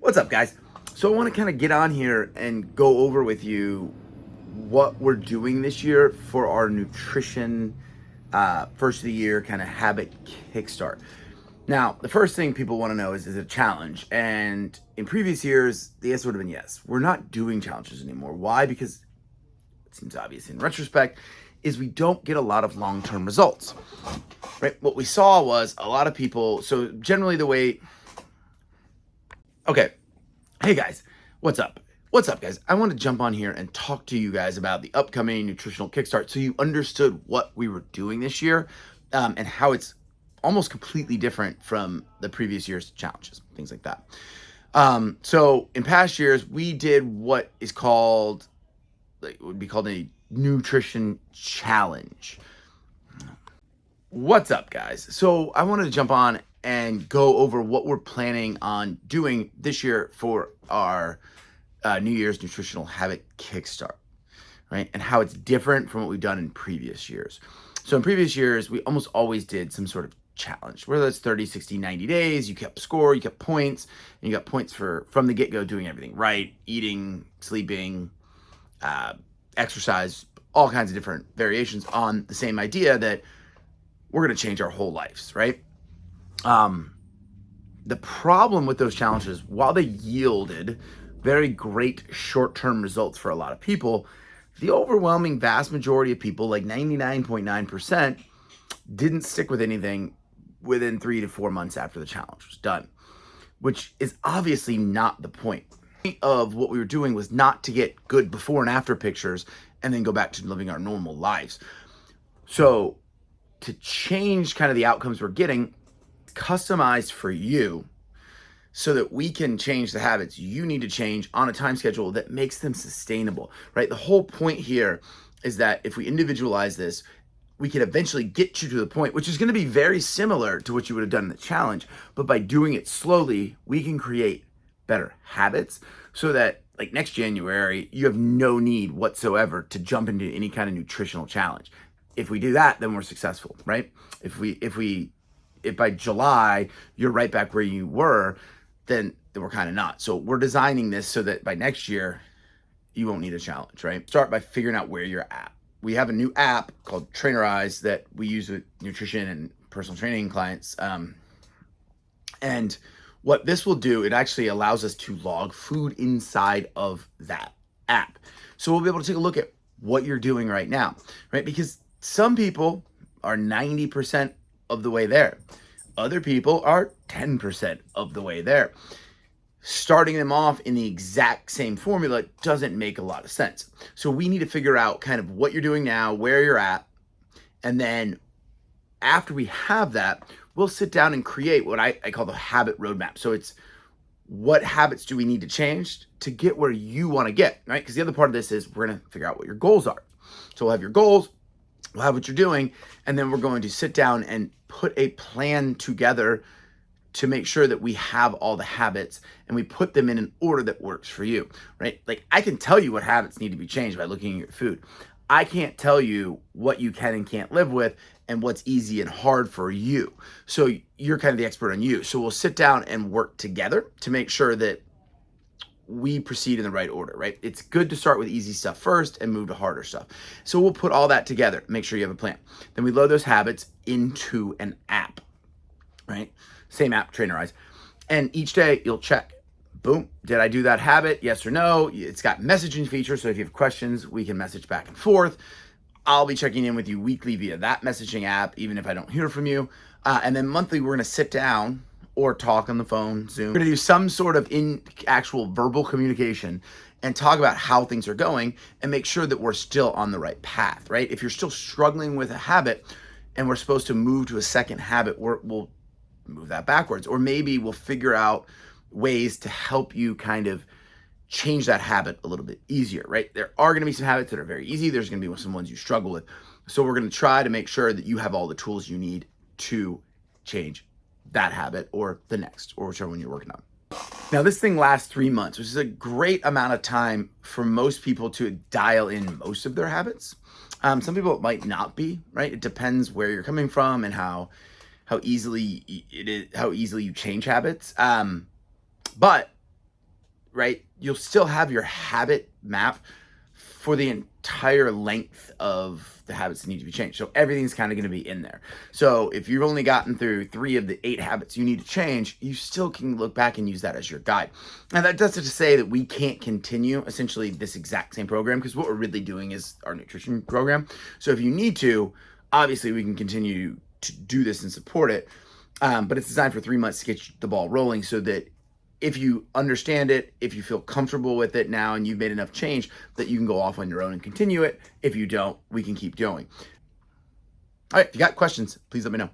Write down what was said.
What's up, guys? So I want to kind of get on here and go over with you what we're doing this year for our nutrition first of the year kind of habit kickstart. Now, the first thing people want to know is it a challenge? And in previous years, the answer would have been yes. We're not doing challenges anymore. Why? Because it seems obvious in retrospect, is we don't get a lot of long-term results, right? What we saw was a lot of people, so generally the way, okay, hey guys, what's up? What's up, guys? I want to jump on here and talk to you guys about the upcoming nutritional kickstart so you understood what we were doing this year and how it's almost completely different from the previous year's challenges, things like that. So in past years, we did what is called, it would be called a nutrition challenge. What's up, guys? So I wanted to jump on and go over what we're planning on doing this year for our New Year's nutritional habit kickstart, right? And how it's different from what we've done in previous years. So in previous years, we almost always did some sort of challenge, whether it's 30, 60, 90 days, you kept score, you kept points, and you got points from the get-go doing everything right, eating, sleeping, exercise, all kinds of different variations on the same idea that we're going to change our whole lives, right? The problem with those challenges, while they yielded very great short-term results for a lot of people, the overwhelming vast majority of people, like 99.9%, didn't stick with anything within 3 to 4 months after the challenge was done, which is obviously not the point. The point of what we were doing was not to get good before and after pictures and then go back to living our normal lives. So to change kind of the outcomes we're getting, customized for you so that we can change the habits you need to change on a time schedule that makes them sustainable, right? The whole point here is that if we individualize this, we can eventually get you to the point, which is going to be very similar to what you would have done in the challenge, but by doing it slowly, we can create better habits so that like next January, you have no need whatsoever to jump into any kind of nutritional challenge. If we do that, then we're successful, right? If by July, you're right back where you were, then we're kind of not. So we're designing this so that by next year, you won't need a challenge, right? Start by figuring out where you're at. We have a new app called Trainerize that we use with nutrition and personal training clients. And what this will do, it actually allows us to log food inside of that app. So we'll be able to take a look at what you're doing right now, right? Because some people are 90% of the way there. Other people are 10% of the way there. Starting them off in the exact same formula doesn't make a lot of sense. So we need to figure out kind of what you're doing now, where you're at, and then after we have that, we'll sit down and create what I call the habit roadmap. So it's what habits do we need to change to get where you want to get, right? Because the other part of this is we're going to figure out what your goals are. So we'll have your goals, we'll have what you're doing, and then we're going to sit down and put a plan together to make sure that we have all the habits and we put them in an order that works for you, right? Like I can tell you what habits need to be changed by looking at your food. I can't tell you what you can and can't live with and what's easy and hard for you. So you're kind of the expert on you. So we'll sit down and work together to make sure that we proceed in the right order, right? It's good to start with easy stuff first and move to harder stuff. So we'll put all that together, make sure you have a plan. Then we load those habits into an app, right? Same app, Trainerize. And each day you'll check, boom, did I do that habit? Yes or no? It's got messaging features. So if you have questions, we can message back and forth. I'll be checking in with you weekly via that messaging app, even if I don't hear from you. And then monthly, we're going to sit down or talk on the phone, Zoom. We're going to do some sort of actual verbal communication and talk about how things are going and make sure that we're still on the right path, right? If you're still struggling with a habit and we're supposed to move to a second habit, we'll move that backwards. Or maybe we'll figure out ways to help you kind of change that habit a little bit easier, right? There are going to be some habits that are very easy. There's going to be some ones you struggle with. So we're going to try to make sure that you have all the tools you need to change that habit or the next, or whichever one you're working on. Now, this thing lasts 3 months, which is a great amount of time for most people to dial in most of their habits. Some people it might not be, right? It depends where you're coming from and how easily you change habits. But right, you'll still have your habit map for the entire length of the habits that need to be changed. So everything's kind of going to be in there. So if you've only gotten through 3 of the 8 habits you need to change, you still can look back and use that as your guide. Now that doesn't to say that we can't continue essentially this exact same program, because what we're really doing is our nutrition program. So if you need to, obviously we can continue to do this and support it. But it's designed for 3 months to get the ball rolling, so that if you understand it, if you feel comfortable with it now and you've made enough change, that you can go off on your own and continue it. If you don't, we can keep going. All right, if you got questions, please let me know.